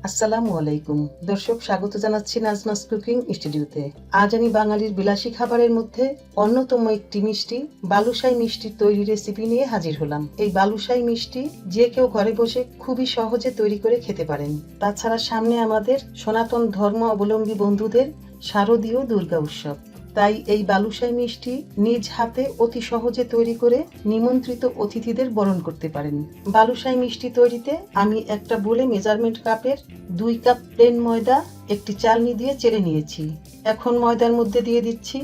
আসসালামু আলাইকুম দর্শক, স্বাগত জানাচ্ছি নাজমাস কুকিং স্টুডিওতে। আজ আমি বাঙালির বিলাসী খাবারের মধ্যে অন্যতম একটি মিষ্টি বালুশাই মিষ্টির তৈরি রেসিপি নিয়ে হাজির হলাম। এই বালুশাই মিষ্টি যে কেউ ঘরে বসে খুবই সহজে তৈরি করে খেতে পারেন। তাছাড়া সামনে আমাদের সনাতন ধর্ম অবলম্বী বন্ধুদের শারদীয় দুর্গা উৎসব, তাই এই বালুশাই মিষ্টি নিজ হাতে অতি সহজে তৈরি করে নিমন্ত্রিত অতিথিদের বরণ করতে পারেন। বালুশাই মিষ্টি তৈরিতে আমি একটা বোলে মেজারমেন্ট কাপের 2 কাপ প্লেন ময়দা একটি চালনি দিয়ে চেলে নিয়েছি। এখন ময়দার মধ্যে দিয়ে দিচ্ছি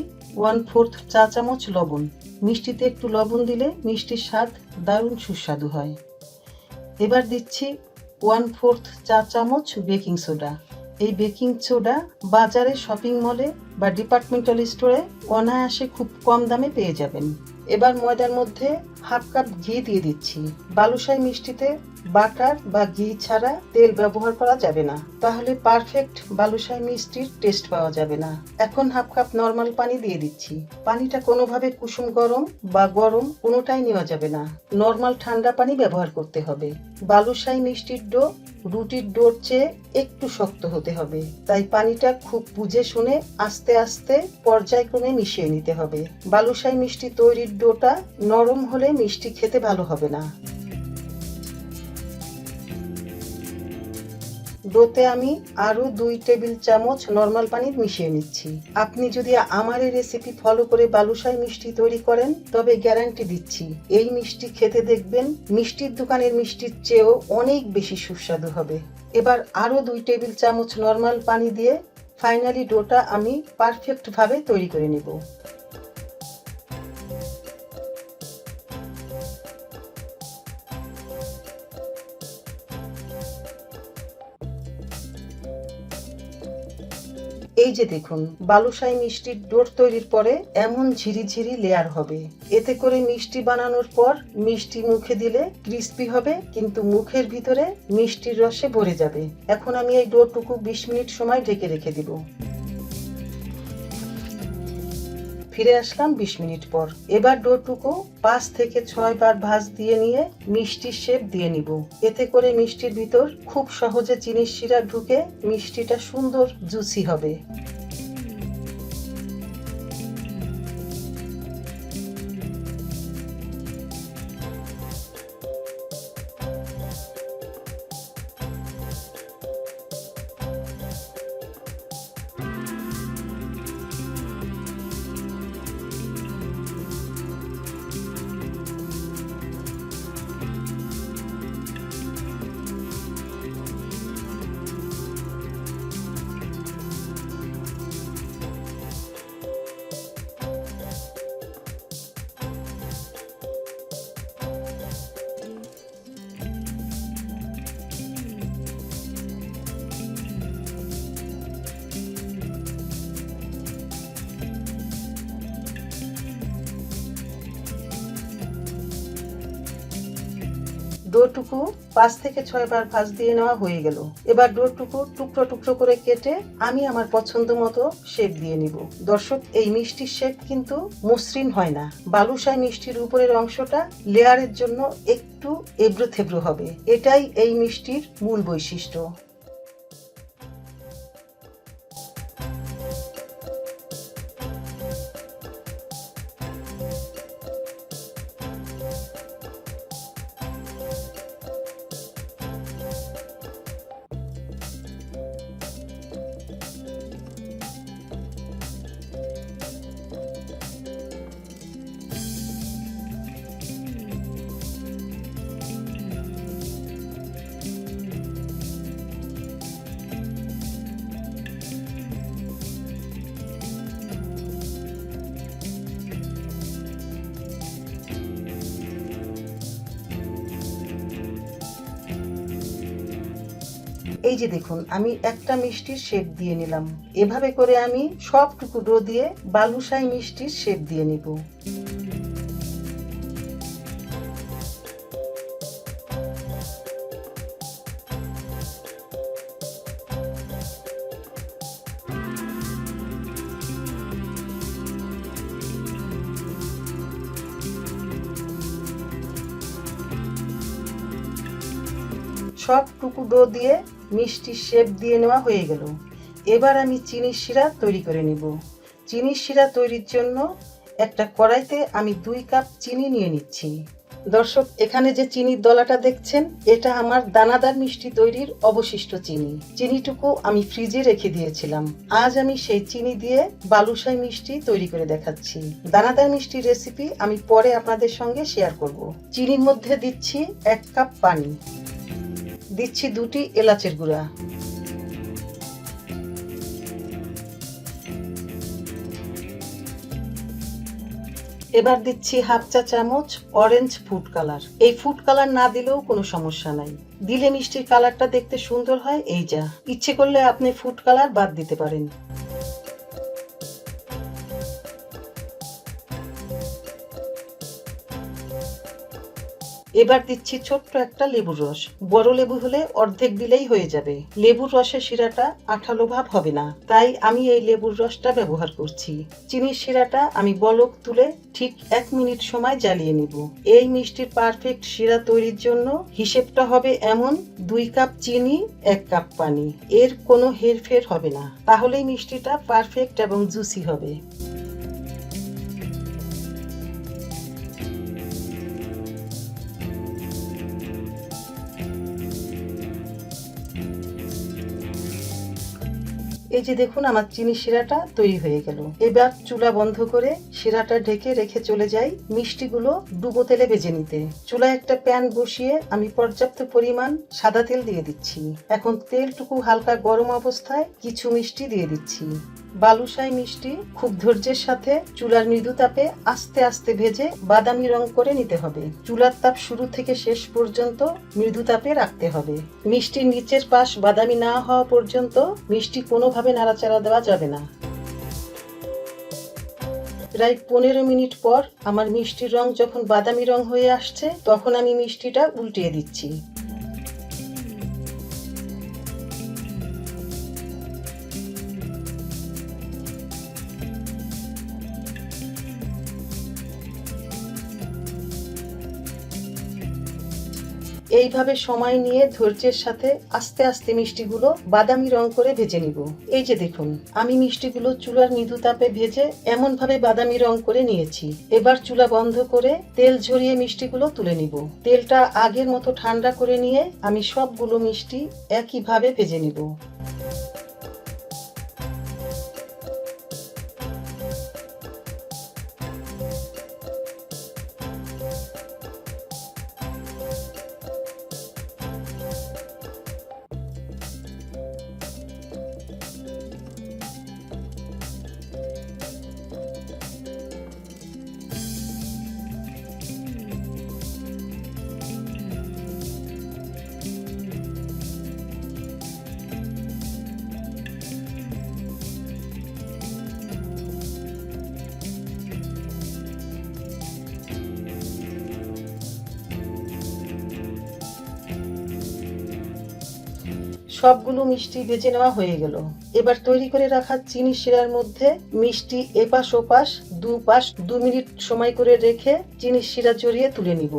1/4 চা চামচ লবণ। মিষ্টিতে একটু লবণ দিলে মিষ্টির স্বাদ দারুণ সুস্বাদু হয়। এবার দিচ্ছি 1/4 চা চামচ বেকিং সোডা। এই বেকিং সোডা বাজারে, শপিং মলে বা ডিপার্টমেন্টাল স্টোরে অনায়াসে খুব কম দামে পেয়ে যাবেন। এবার ময়দার মধ্যে 1/2 কাপ ঘি দিয়ে দিচ্ছি। বালুশাই মিষ্টিতে বাটার বা ঘি ছাড়া তেল ব্যবহার করা যাবে না, তাহলে পারফেক্ট বালুশাই মিষ্টির টেস্ট পাওয়া যাবে না। এখন 1/2 কাপ নর্মাল পানি দিয়ে দিচ্ছি। পানিটা কোনোভাবে কুসুম গরম বা গরম কোনোটাই নেওয়া যাবে না, নর্মাল ঠান্ডা পানি ব্যবহার করতে হবে। বালুশাই মিষ্টির ডো রুটির ডোর চেয়ে একটু শক্ত হতে হবে, তাই পানিটা খুব বুঝে শুনে আস্তে আস্তে পর্যায়ক্রমে মিশিয়ে নিতে হবে। বালুশাই মিষ্টি তৈরির ডোটা নরম হলে মিষ্টি খেতে ভালো হবে না। ডোতে আমি আরো 2 টেবিল চামচ নর্মাল পানি মিশিয়ে নিচ্ছি। আপনি যদি আমার এই রেসিপি ফলো করে বালুশাই মিষ্টি তৈরি করেন, তবে গ্যারান্টি দিচ্ছি এই মিষ্টি খেতে দেখবেন মিষ্টির দোকানের মিষ্টির চেয়েও অনেক বেশি সুস্বাদু হবে। এবার আরো 2 টেবিল চামচ নর্মাল পানি দিয়ে ফাইনালি ডোটা আমি পারফেক্ট ভাবে তৈরি করে নেব। এই যে দেখুন, বালুশাই মিষ্টির ডোর তৈরির পরে এমন ঝিরিঝিরি লেয়ার হবে। এতে করে মিষ্টি বানানোর পর মিষ্টি মুখে দিলে ক্রিস্পি হবে, কিন্তু মুখের ভিতরে মিষ্টির রসে ভরে যাবে। এখন আমি এই ডোরটুকু 20 মিনিট সময় ঢেকে রেখে দিব। ফিরে আসলাম 20 মিনিট পর। এবার ডোরটুকু 5 থেকে 6 বার ভাঁজ দিয়ে নিয়ে মিষ্টির শেপ দিয়ে নিব। এতে করে মিষ্টির ভিতর খুব সহজে চিনির শিরা ঢুকে মিষ্টিটা সুন্দর জুসি হবে। ডোরটুকু 5 থেকে 6 বার ভাঁজ দিয়ে নেওয়া হয়ে গেল। এবার ডোরটুকু টুকরো টুকরো করে কেটে আমি আমার পছন্দ মতো শেপ দিয়ে নিব। দর্শক, এই মিষ্টির শেপ কিন্তু মসৃণ হয় না। বালুশাই মিষ্টির উপরের অংশটা লেয়ারের জন্য একটু এবড়ো থেবড়ো হবে। এটাই এই মিষ্টির মূল বৈশিষ্ট্য। এই যে দেখুন, আমি একটা মিষ্টির শেপ দিয়ে নিলাম। এভাবে করে আমি সবটুকু ডো দিয়ে বালুশাই মিষ্টির শেপ দিয়ে নিব। সবটুকু ডো দিয়ে মিষ্টির শেপ দিয়ে নেওয়া হয়ে গেল। এবার আমি চিনির শিরা তৈরি করে নিব। চিনির শিরা তৈরির জন্য একটা কড়াইতে আমি 2 কাপ চিনি নিয়ে নিচ্ছি। দর্শক, এখানে যে চিনির দলাটা দেখছেন, এটা আমার দানাদার মিষ্টি তৈরির অবশিষ্ট চিনি। চিনিটুকু আমি ফ্রিজে রেখে দিয়েছিলাম। আজ আমি সেই চিনি দিয়ে বালুশাই মিষ্টি তৈরি করে দেখাচ্ছি। দানাদার মিষ্টির রেসিপি আমি পরে আপনাদের সঙ্গে শেয়ার করব। চিনির মধ্যে দিচ্ছি 1 কাপ পানি, দিচ্ছি 2টি এলাচের গুঁড়া, এবার দিচ্ছি 1/2 চা চামচ অরেঞ্জ ফুড কালার। এই ফুড কালার না দিলেও কোনো সমস্যা নাই, দিলে মিষ্টির কালারটা দেখতে সুন্দর হয়। এই যা, ইচ্ছে করলে আপনি ফুড কালার বাদ দিতে পারেন। এবার দিচ্ছি ছোট্ট একটা লেবুর রস। বড় লেবু হলে অর্ধেক দিলেই হয়ে যাবে। লেবুর রসের শিরাটা আঠালো ভাব হবে না, তাই আমি এই লেবুর রসটা ব্যবহার করছি। চিনির শিরাটা আমি বলক তুলে ঠিক 1 মিনিট সময় জ্বালিয়ে নিব। এই মিষ্টির পারফেক্ট শিরা তৈরির জন্য হিসেবটা হবে এমন: 2 কাপ চিনি, 1 কাপ পানি। এর কোনো হেরফের হবে না, তাহলেই মিষ্টিটা পারফেক্ট এবং জুসি হবে। এই যে দেখুন, আমার চিনি শিরাটা তৈরি হয়ে গেল। এবার চুলা বন্ধ করে শিরাটা ঢেকে রেখে চলে যাই মিষ্টিগুলো ডুবো তেলে ভেজে নিতে। চুলায় একটা প্যান বসিয়ে আমি পর্যাপ্ত পরিমাণ সাদা তেল দিয়ে দিচ্ছি। এখন তেলটুকু হালকা গরম অবস্থায় কিছু মিষ্টি দিয়ে দিচ্ছি। বালুশাই মিষ্টি খুব ধৈর্যের সাথে চুলার মৃদু তাপে আস্তে আস্তে ভেজে বাদামি রং করে নিতে হবে। চুলার তাপ শুরু থেকে শেষ পর্যন্ত মৃদু তাপে রাখতে হবে। মিষ্টির নিচের পাশ বাদামি না হওয়া পর্যন্ত মিষ্টি কোনোভাবে নাড়াচাড়া দেওয়া যাবে না। প্রায় 15 মিনিট পর আমার মিষ্টির রং যখন বাদামি রং হয়ে আসছে, তখন আমি মিষ্টিটা উল্টিয়ে দিচ্ছি। এইভাবে সময় নিয়ে ধৈর্যের সাথে আস্তে আস্তে মিষ্টিগুলো বাদামি রং করে ভেজে নিব। এই যে দেখুন, আমি মিষ্টিগুলো চুলার মৃদু তাপে ভেজে এমন ভাবে বাদামি রং করে নিয়েছি। এবার চুলা বন্ধ করে তেল ঝরিয়ে মিষ্টিগুলো তুলে নিব। তেলটা আগের মতো ঠান্ডা করে নিয়ে আমি সবগুলো মিষ্টি একইভাবে ভেজে নিব। সবগুলো মিষ্টি ভেজে নেওয়া হয়ে গেল। এবার তৈরি করে রাখা চিনি শিরার মধ্যে মিষ্টি এপাশ ওপাশ দুপাশ 2 মিনিট সময় করে রেখে চিনির শিরা জড়িয়ে তুলে নিব।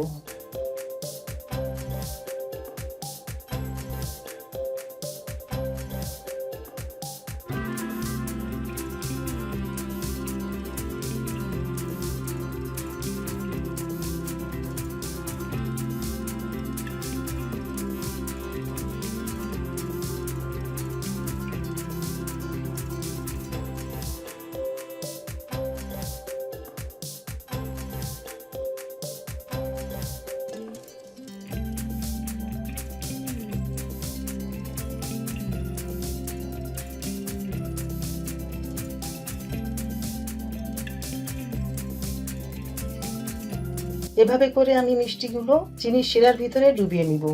এভাবে করে আমি মিষ্টিগুলো চিনির শিরার ভিতরে ডুবিয়ে নিব।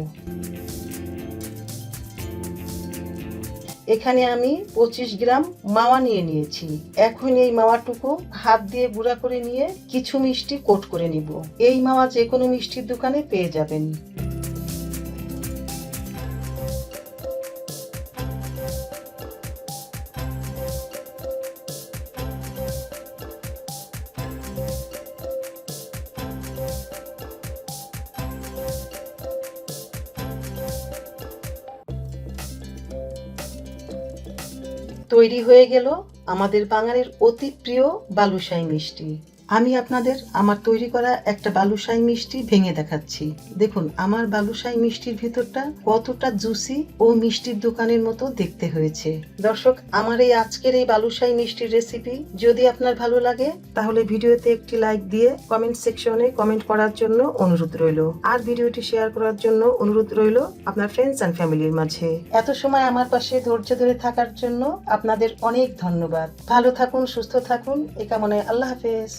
এখানে আমি 25 গ্রাম মাওয়া নিয়ে নিয়েছি। এখন এই মাওয়াটুকু হাত দিয়ে গুঁড়া করে নিয়ে কিছু মিষ্টি কোট করে নিব। এই মাওয়া যে কোনো মিষ্টির দোকানে পেয়ে যাবেন। তৈরি হয়ে গেল আমাদের বাঙালির অতি প্রিয় বালুশাই মিষ্টি। আমি আপনাদের আমার তৈরি করা একটা বালুশাই মিষ্টি ভেঙে দেখাচ্ছি। দেখুন আমার বালুশাই মিষ্টির ভিতরটা কতটা জুসি ও মিষ্টির দোকানের মতো দেখতে হয়েছে। দর্শক, আমার এই আজকের এই বালুশাই মিষ্টির রেসিপি যদি আপনার ভালো লাগে তাহলে ভিডিওতে একটি লাইক দিয়ে কমেন্ট সেকশনে কমেন্ট করার জন্য অনুরোধ রইল, আর ভিডিওটি শেয়ার করার জন্য অনুরোধ রইল আপনার ফ্রেন্ডস অ্যান্ড ফ্যামিলির মাঝে। এত সময় আমার পাশে ধৈর্য ধরে থাকার জন্য আপনাদের অনেক ধন্যবাদ। ভালো থাকুন, সুস্থ থাকুন, এই কামনায় আল্লাহ হাফেজ।